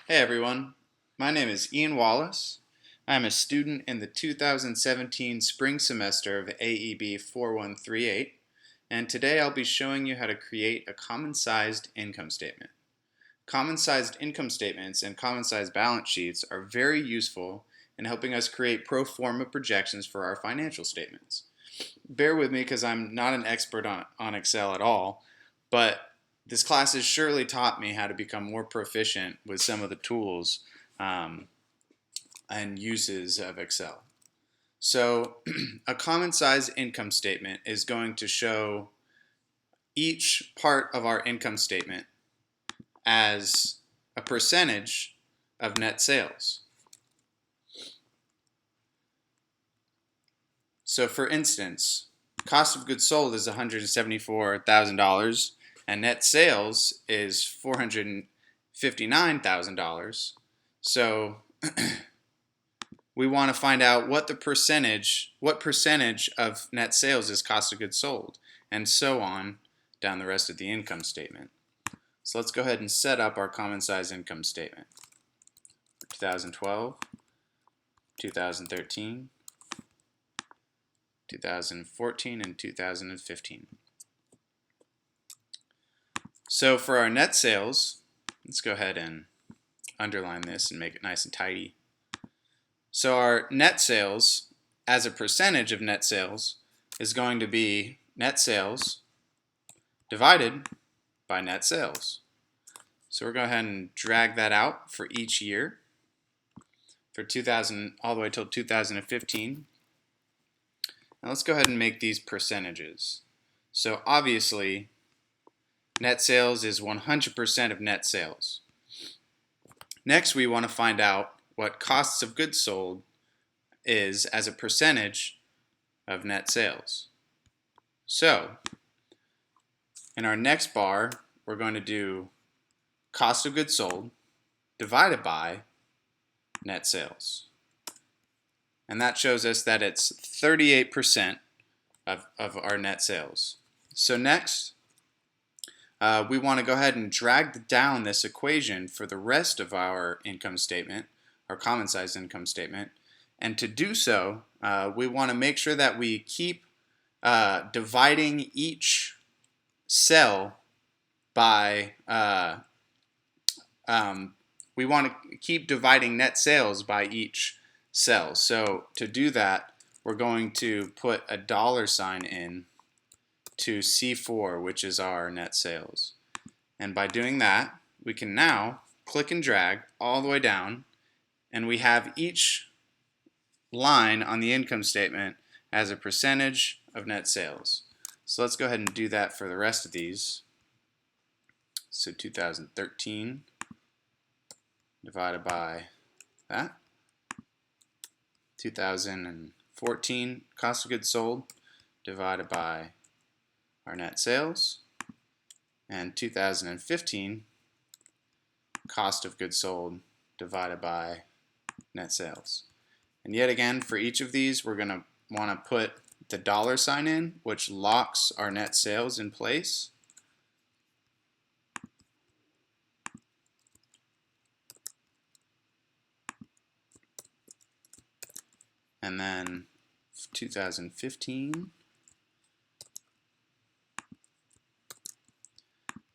Hey everyone, my name is Iain Wallace. I'm a student in the 2017 spring semester of AEB 4138, and today I'll be showing you how to create a common-sized income statement. Common-sized income statements and common-sized balance sheets are very useful in helping us create pro forma projections for our financial statements. Bear with me because I'm not an expert on Excel at all, but this class has surely taught me how to become more proficient with some of the tools um, and uses of Excel. So a common size income statement is going to show each part of our income statement as a percentage of net sales. So for instance, cost of goods sold is $174,000 and net sales is $459,000. So we want to find out what percentage of net sales is cost of goods sold, and so on down the rest of the income statement. So let's go ahead and set up our common size income statement for 2012, 2013, 2014, and 2015. So for our net sales, let's go ahead and underline this and make it nice and tidy. So our net sales as a percentage of net sales is going to be net sales divided by net sales. So we're going to go ahead and drag that out for each year for 2000 all the way till 2015. Now let's go ahead and make these percentages. So obviously net sales is 100% of net sales. Next we want to find out what costs of goods sold is as a percentage of net sales. So in our next bar, we're going to do cost of goods sold divided by net sales. And that shows us that it's 38% of our net sales. So next, we want to go ahead and drag down this equation for the rest of our income statement, our common size income statement. And to do so, we want to make sure that we keep dividing each cell by, we want to keep dividing net sales by each cell. So to do that, we're going to put a $sign in to C4, which is our net sales. And by doing that, we can now click and drag all the way down, and we have each line on the income statement as a percentage of net sales. So let's go ahead and do that for the rest of these. So 2013 divided by that. 2014 cost of goods sold divided by our net sales. And 2015 cost of goods sold divided by net sales. And yet again, for each of these, we're going to want to put the $sign in, which locks our net sales in place. And then 2015.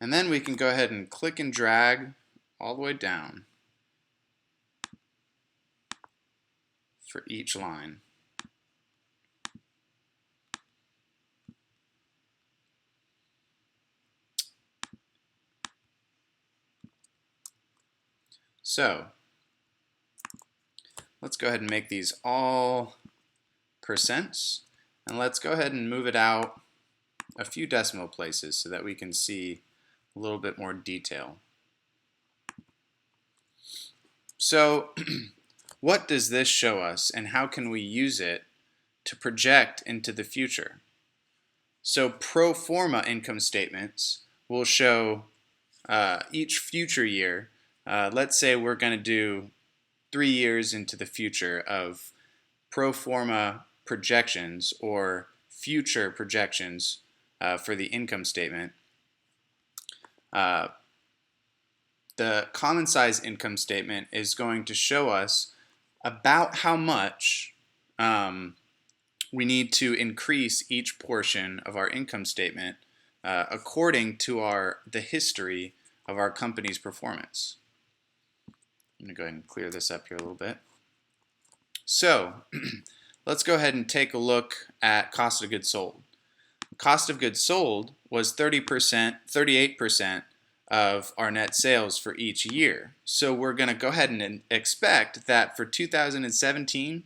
And then we can go ahead and click and drag all the way down for each line. So let's go ahead and make these all percents, and let's go ahead and move it out a few decimal places so that we can see a little bit more detail. So what does this show us, and how can we use it to project into the future? So pro forma income statements will show each future year. Let's say we're going to do 3 years into the future of pro forma projections or future projections for the income statement. the common size income statement is going to show us about how much we need to increase each portion of our income statement according to the history of our company's performance. I'm going to go ahead and clear this up here a little bit. So let's go ahead and take a look at cost of goods sold. Cost of goods sold was 38% of our net sales for each year. So we're going to go ahead and expect that for 2016,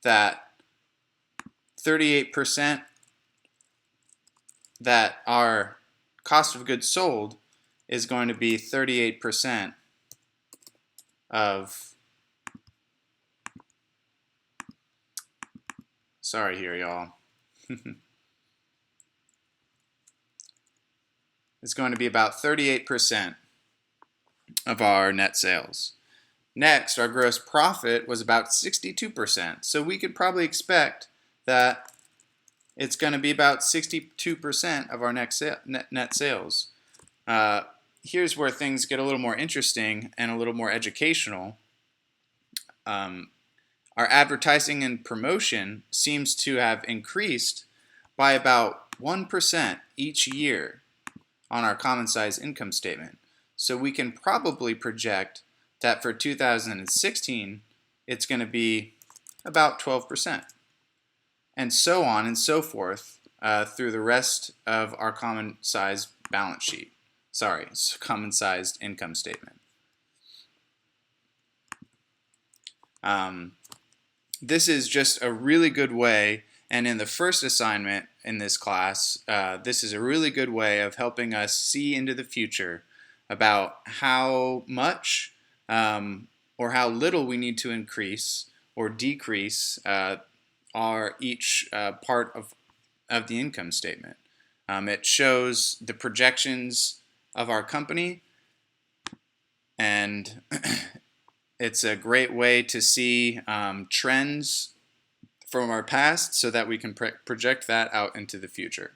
that 38%, that our cost of goods sold is going to be 38% of, sorry here y'all, it's going to be about 38% of our net sales. Next, our gross profit was about 62%. So we could probably expect that it's going to be about 62% of our net sales. Here's where things get a little more interesting and a little more educational. Our advertising and promotion seems to have increased by about 1% each year on our common size income statement. So we can probably project that for 2016, it's going to be about 12%. And so on and so forth through the rest of our common size balance sheet. Sorry, common sized income statement. This is just a really good way, and in the first assignment in this class, this is a really good way of helping us see into the future about how much or how little we need to increase or decrease each part of the income statement. It shows the projections of our company, and it's a great way to see trends from our past so that we can project that out into the future.